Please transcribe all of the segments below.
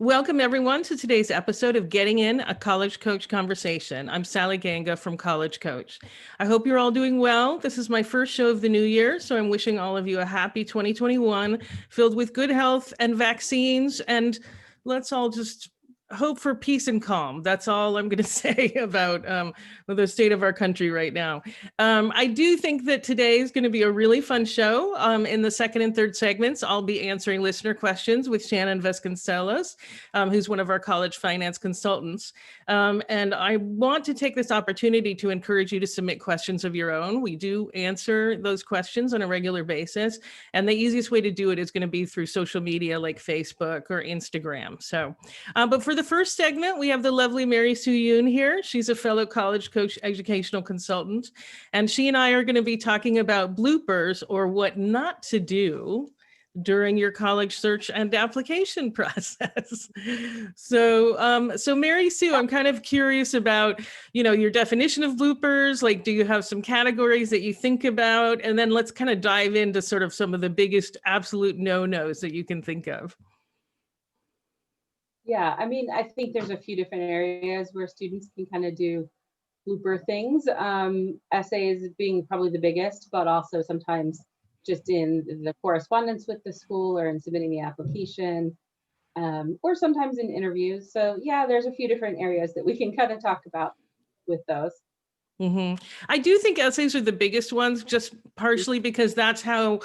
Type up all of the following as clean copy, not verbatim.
Welcome everyone to today's episode of Getting In, a College Coach Conversation. I'm Sally Ganga from College Coach. I hope you're all doing well. This is my first show of the new year, so I'm wishing all of you a happy 2021 filled with good health and vaccines, and let's all just hope for peace and calm. That's all I'm going to say about the state of our country right now. I do think that today is going to be a really fun show. In the second and third segments, I'll be answering listener questions with Shannon Vasconcelos, who's one of our college finance consultants. And I want to take this opportunity to encourage you to submit questions of your own. We do answer those questions on a regular basis. And the easiest way to do it is going to be through social media like Facebook or Instagram. So, but for the first segment, we have the lovely Mary Sue Yoon here. She's a fellow College Coach educational consultant, and she and I are going to be talking about bloopers, or what not to do during your college search and application process. So Mary Sue, I'm kind of curious about, your definition of bloopers. Like, do you have some categories that you think about? And then let's kind of dive into sort of some of the biggest absolute no-nos that you can think of. Yeah, I mean, I think there's a few different areas where students can kind of do blooper things. Essays being probably the biggest, but also sometimes just in the correspondence with the school or in submitting the application, or sometimes in interviews. So yeah, there's a few different areas that we can kind of talk about with those. Mm-hmm. I do think essays are the biggest ones, just partially because that's how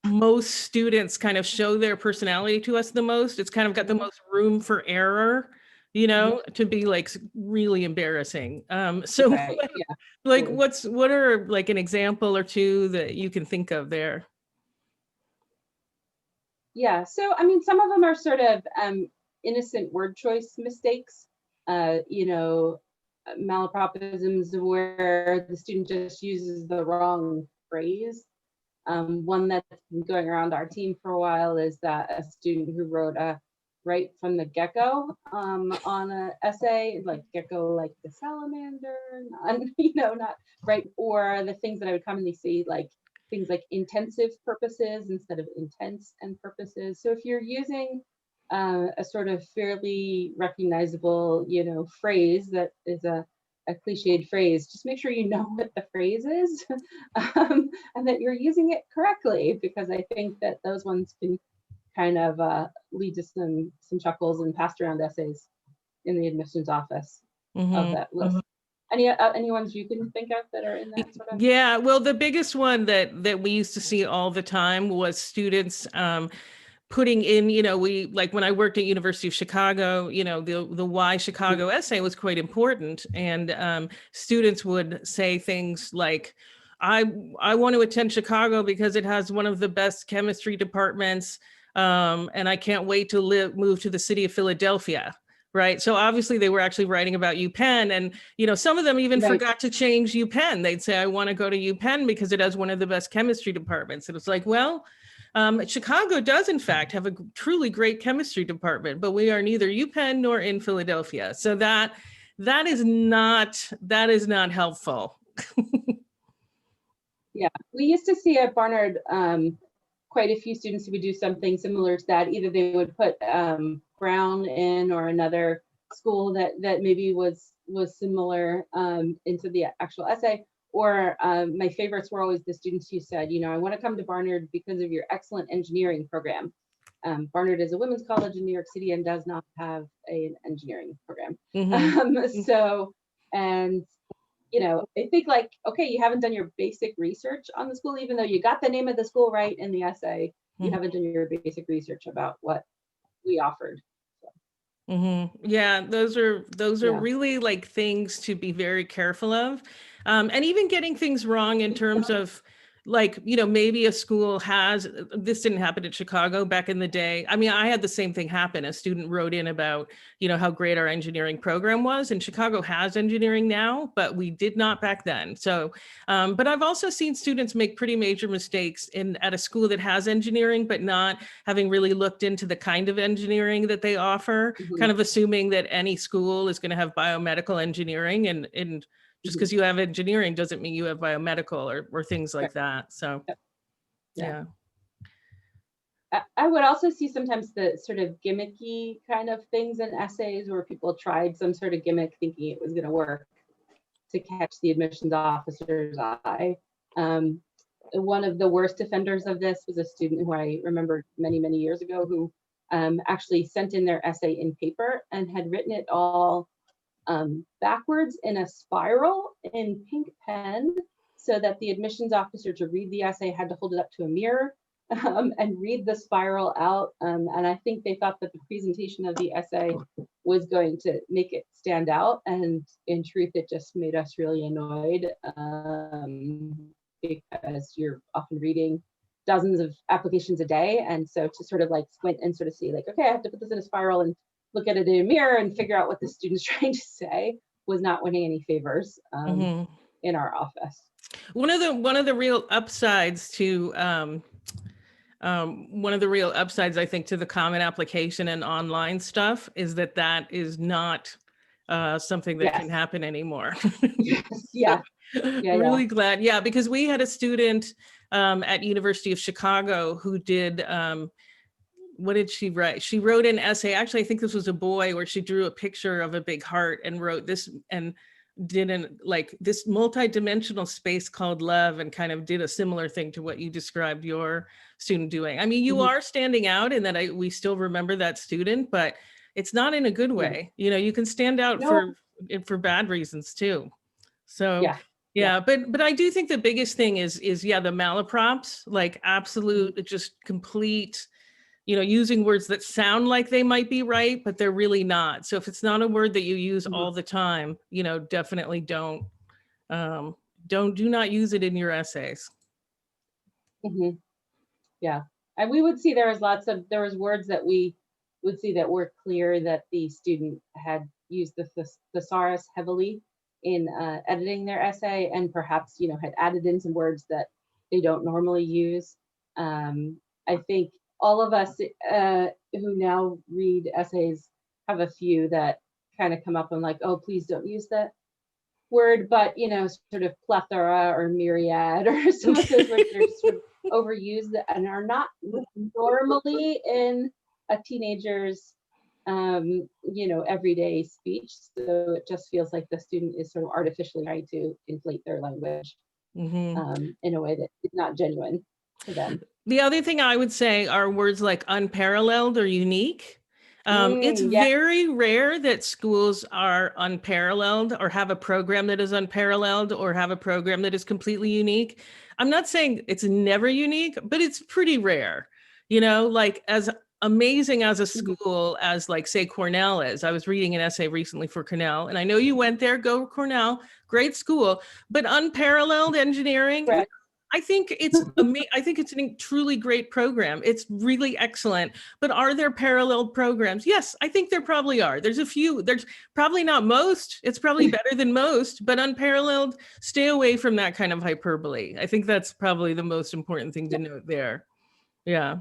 most students kind of show their personality to us the most. It's kind of got the most room for error, to be like really embarrassing. So Right. Yeah. like what are like an example or two that you can think of there? Yeah, so I mean, some of them are sort of innocent word choice mistakes, malapropisms where the student just uses the wrong phrase. One that's been going around our team for a while is that a student who wrote a right from the get-go on an essay, like gecko like the salamander, not right, or the things that I would commonly see, like things like intensive purposes instead of intense and purposes. So if you're using a sort of fairly recognizable, phrase that is a cliched phrase, just make sure you know what the phrase is and that you're using it correctly, because I think that those ones can kind of lead to some chuckles and passed around essays in the admissions office of that list. Any ones you can think of that are in that sort of? Yeah, well, the biggest one that we used to see all the time was students putting in, we, like when I worked at University of Chicago, the why Chicago essay was quite important. And students would say things like, I want to attend Chicago because it has one of the best chemistry departments. And I can't wait to move to the city of Philadelphia. Right. So obviously they were actually writing about UPenn, and, some of them even forgot to change UPenn. They'd say, I want to go to UPenn because it has one of the best chemistry departments. And it's like, well, Chicago does in fact have a truly great chemistry department, but we are neither UPenn nor in Philadelphia. So that is not helpful. Yeah, we used to see at Barnard quite a few students who would do something similar to that. Either they would put Brown in, or another school that maybe was similar into the actual essay. Or my favorites were always the students who said, I want to come to Barnard because of your excellent engineering program. Barnard is a women's college in New York City and does not have an engineering program. I think like, okay, you haven't done your basic research on the school, even though you got the name of the school right in the essay, you haven't done your basic research about what we offered. Yeah, those are really like things to be very careful of. And even getting things wrong in terms of like, maybe a school has, this didn't happen in Chicago back in the day. I mean, I had the same thing happen. A student wrote in about, how great our engineering program was, and Chicago has engineering now, but we did not back then. So, but I've also seen students make pretty major mistakes at a school that has engineering, but not having really looked into the kind of engineering that they offer, kind of assuming that any school is going to have biomedical engineering, and just because you have engineering doesn't mean you have biomedical or things like that. So, yeah. I would also see sometimes the sort of gimmicky kind of things in essays where people tried some sort of gimmick thinking it was going to work to catch the admissions officer's eye. One of the worst offenders of this was a student who I remember many, many years ago who actually sent in their essay in paper and had written it all backwards in a spiral in pink pen so that the admissions officer to read the essay had to hold it up to a mirror and read the spiral out. And I think they thought that the presentation of the essay was going to make it stand out. And in truth, it just made us really annoyed because you're often reading dozens of applications a day. And so to sort of like squint and sort of see like, okay, I have to put this in a spiral and look at it in a mirror and figure out what the student's trying to say was not winning any favors in our office. One of the real upsides to one of the real upsides, I think, to the common application and online stuff is that that is not something that can happen anymore. Yeah. Really glad. Yeah, because we had a student at University of Chicago who did, what did she write? She wrote an essay. Actually, I think this was a boy where she drew a picture of a big heart and wrote this and did like this multi-dimensional space called love and kind of did a similar thing to what you described your student doing. I mean, you are standing out in that we still remember that student, but it's not in a good way. You know, you can stand out for bad reasons too. So but I do think the biggest thing is the malaprops, like absolute, just complete, you know, using words that sound like they might be right, but they're really not. So if it's not a word that you use all the time, you know, definitely do not use it in your essays. Yeah. And we would see there was words that we would see that were clear that the student had used the thesaurus heavily in editing their essay and perhaps, you know, had added in some words that they don't normally use. I think all of us who now read essays have a few that kind of come up and like, oh, please don't use that word, but, you know, sort of plethora or myriad or some of those words that are sort of overused and are not normally in a teenager's you know, everyday speech. So it just feels like the student is sort of artificially trying to inflate their language in a way that is not genuine to them. The other thing I would say are words like unparalleled or unique. It's very rare that schools are unparalleled or have a program that is unparalleled or have a program that is completely unique. I'm not saying it's never unique, but it's pretty rare. You know, like as amazing as a school as like say Cornell is. I was reading an essay recently for Cornell and I know you went there, go Cornell, great school, but unparalleled engineering. Right. I think it's a truly great program. It's really excellent. But are there parallel programs? Yes, I think there probably are. There's a few. There's probably not most. It's probably better than most, but unparalleled, stay away from that kind of hyperbole. I think that's probably the most important thing to note there. Yeah.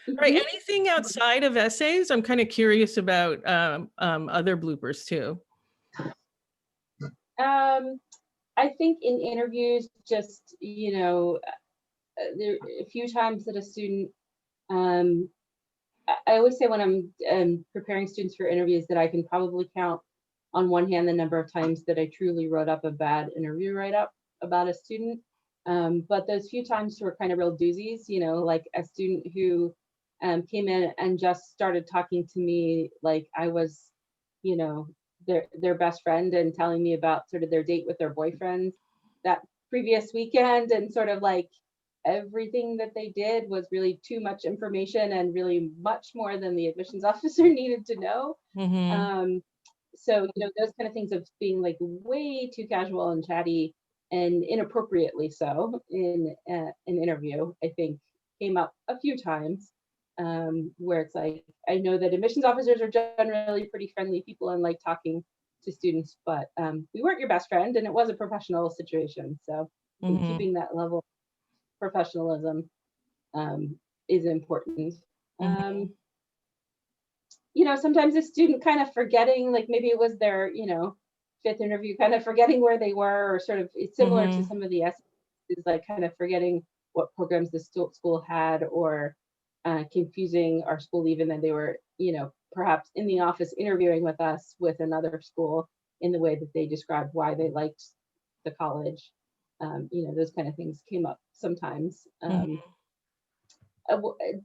All right. Anything outside of essays? I'm kind of curious about other bloopers too. I think in interviews, just, you know, there a few times that a student, I always say when I'm preparing students for interviews that I can probably count on one hand the number of times that I truly wrote up a bad interview write-up about a student. But those few times were kind of real doozies, you know, like a student who came in and just started talking to me like I was, you know, their best friend and telling me about sort of their date with their boyfriend that previous weekend and sort of like everything that they did was really too much information and really much more than the admissions officer needed to know. So, you know, those kind of things of being like way too casual and chatty and inappropriately so in an interview, I think came up a few times where it's like, I know that admissions officers are generally pretty friendly people and like talking to students, but we weren't your best friend and it was a professional situation. So I think keeping that level of professionalism is important. You know, sometimes a student kind of forgetting, like maybe it was their, you know, fifth interview, kind of forgetting where they were, or sort of it's similar to some of the essays, like kind of forgetting what programs the school had, or confusing our school, even though they were, perhaps in the office interviewing with us with another school in the way that they described why they liked the college. Those kind of things came up sometimes. Mhm.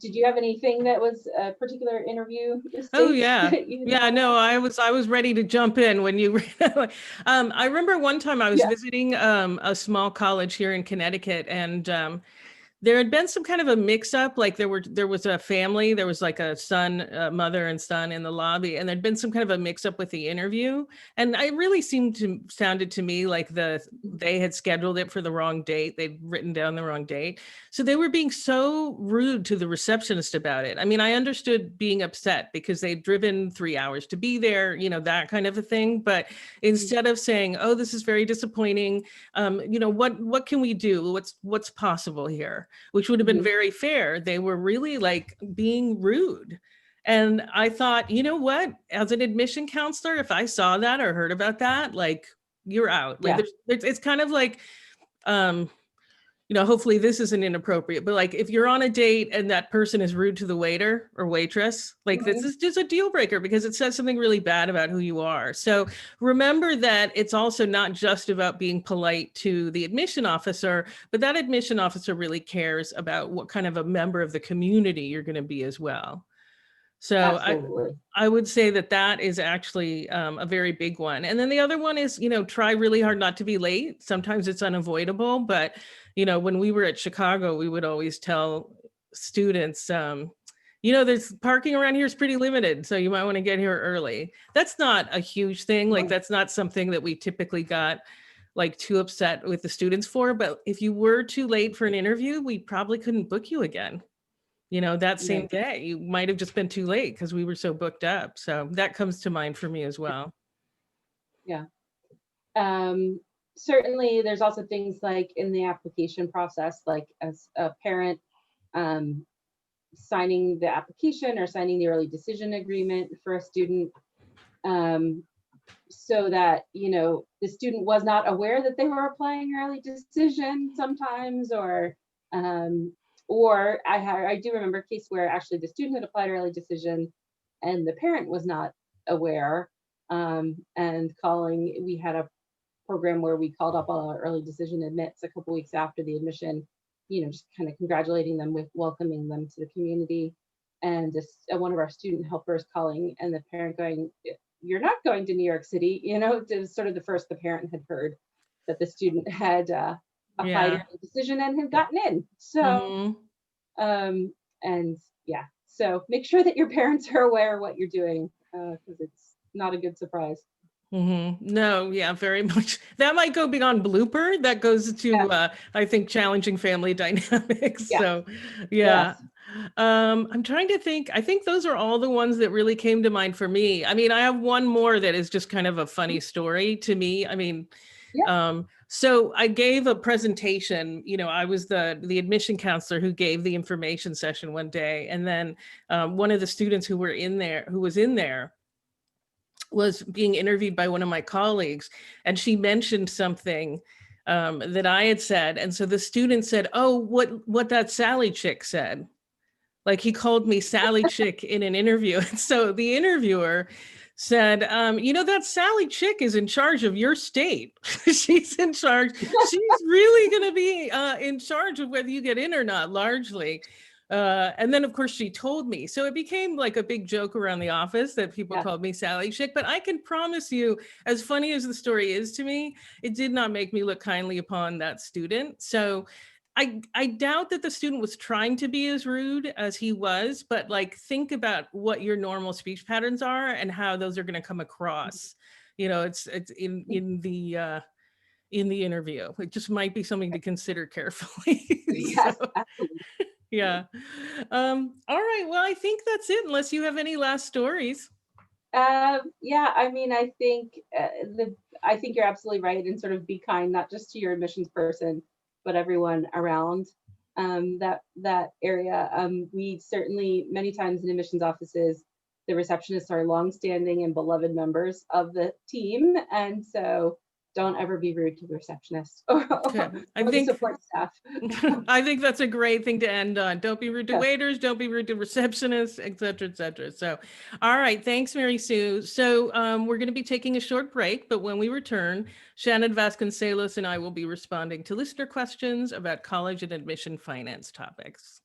Did you have anything that was a particular interview Oh mistake yeah. that you Yeah, thought no, of? I was ready to jump in when you I remember one time I was Yeah. visiting a small college here in Connecticut, and there had been some kind of a mix up. Like there was a family, there was like a son, mother and son in the lobby, and there'd been some kind of a mix up with the interview. And it really sounded to me like they had scheduled it for the wrong date. They'd written down the wrong date. So they were being so rude to the receptionist about it. I mean, I understood being upset because they'd driven 3 hours to be there, that kind of a thing. But instead of saying, "Oh, this is very disappointing," what can we do? What's possible here? Which would have been Mhm. very fair. They were really like being rude. And I thought, you know what? As an admission counselor, if I saw that or heard about that, like you're out. Like Yeah. it's kind of like, um, hopefully this isn't inappropriate, but like if you're on a date and that person is rude to the waiter or waitress, like this Mhm. is just a deal breaker because it says something really bad about who you are. So remember that it's also not just about being polite to the admission officer, but that admission officer really cares about what kind of a member of the community you're going to be as well. So Absolutely. I would say that that is actually a very big one. And then the other one is, try really hard not to be late. Sometimes it's unavoidable, but when we were at Chicago, we would always tell students, there's parking around here is pretty limited, so you might want to get here early. That's not a huge thing. Like Mhm. that's not something that we typically got like too upset with the students for. But if you were too late for an interview, we probably couldn't book you again. That same Right. day. You might have just been too late because we were so booked up. So that comes to mind for me as well. Yeah. Um, Certainly, there's also things like in the application process, like as a parent, um, signing the application or signing the early decision agreement for a student, um, so that the student was not aware that they were applying early decision sometimes, um, or I do remember a case where actually the student had applied early decision and the parent was not aware, and calling. We had a program where we called up all our early decision admits a couple weeks after the admission, just kind of congratulating them with welcoming them to the community. And just one of our student helpers calling and the parent going, "You're not going to New York City." It was sort of the first the parent had heard that the student had applied Yeah. early decision and had gotten in. So, Hmm. um, and yeah, so make sure that your parents are aware of what you're doing, because it's not a good surprise. Hmm. No, yeah, very much. That might go beyond blooper. That goes Yeah, to, I think, challenging family dynamics. yeah, So, yeah. yes. I'm trying to think. I think those are all the ones that really came to mind for me. I mean, I have one more that is just kind of a funny story to me. I mean, Yeah. so I gave a presentation. I was the admission counselor who gave the information session one day, and then one of the students who was in there, was being interviewed by one of my colleagues, and she mentioned something that I had said, and so the student said, "Oh, what that Sally chick said." Like he called me Sally chick in an interview, and so the interviewer said, that Sally chick is in charge of your state. She's in charge. She's really going to be in charge of whether you get in or not, largely. And then, of course, she told me. So it became like a big joke around the office that people Yeah. called me Sally chick. But I can promise you, as funny as the story is to me, it did not make me look kindly upon that student. So I doubt that the student was trying to be as rude as he was, but like think about what your normal speech patterns are and how those are going to come across. It's in the interview. It just might be something to consider carefully. So Yes, absolutely. yeah. All right. Well, I think that's it, unless you have any last stories. Yeah, I mean, I think you're absolutely right, and sort of be kind, not just to your admissions person, but everyone around that area. We certainly many times in admissions offices, the receptionists are longstanding and beloved members of the team, and so don't ever be rude to the receptionist or, Okay. I or the think support staff. I think that's a great thing to end on. Don't be rude to Yes. waiters, don't be rude to receptionists, et cetera, et cetera. So, all right. Thanks, Mary Sue. So we're going to be taking a short break, but when we return, Shannon Vasconcelos and I will be responding to listener questions about college and admission finance topics.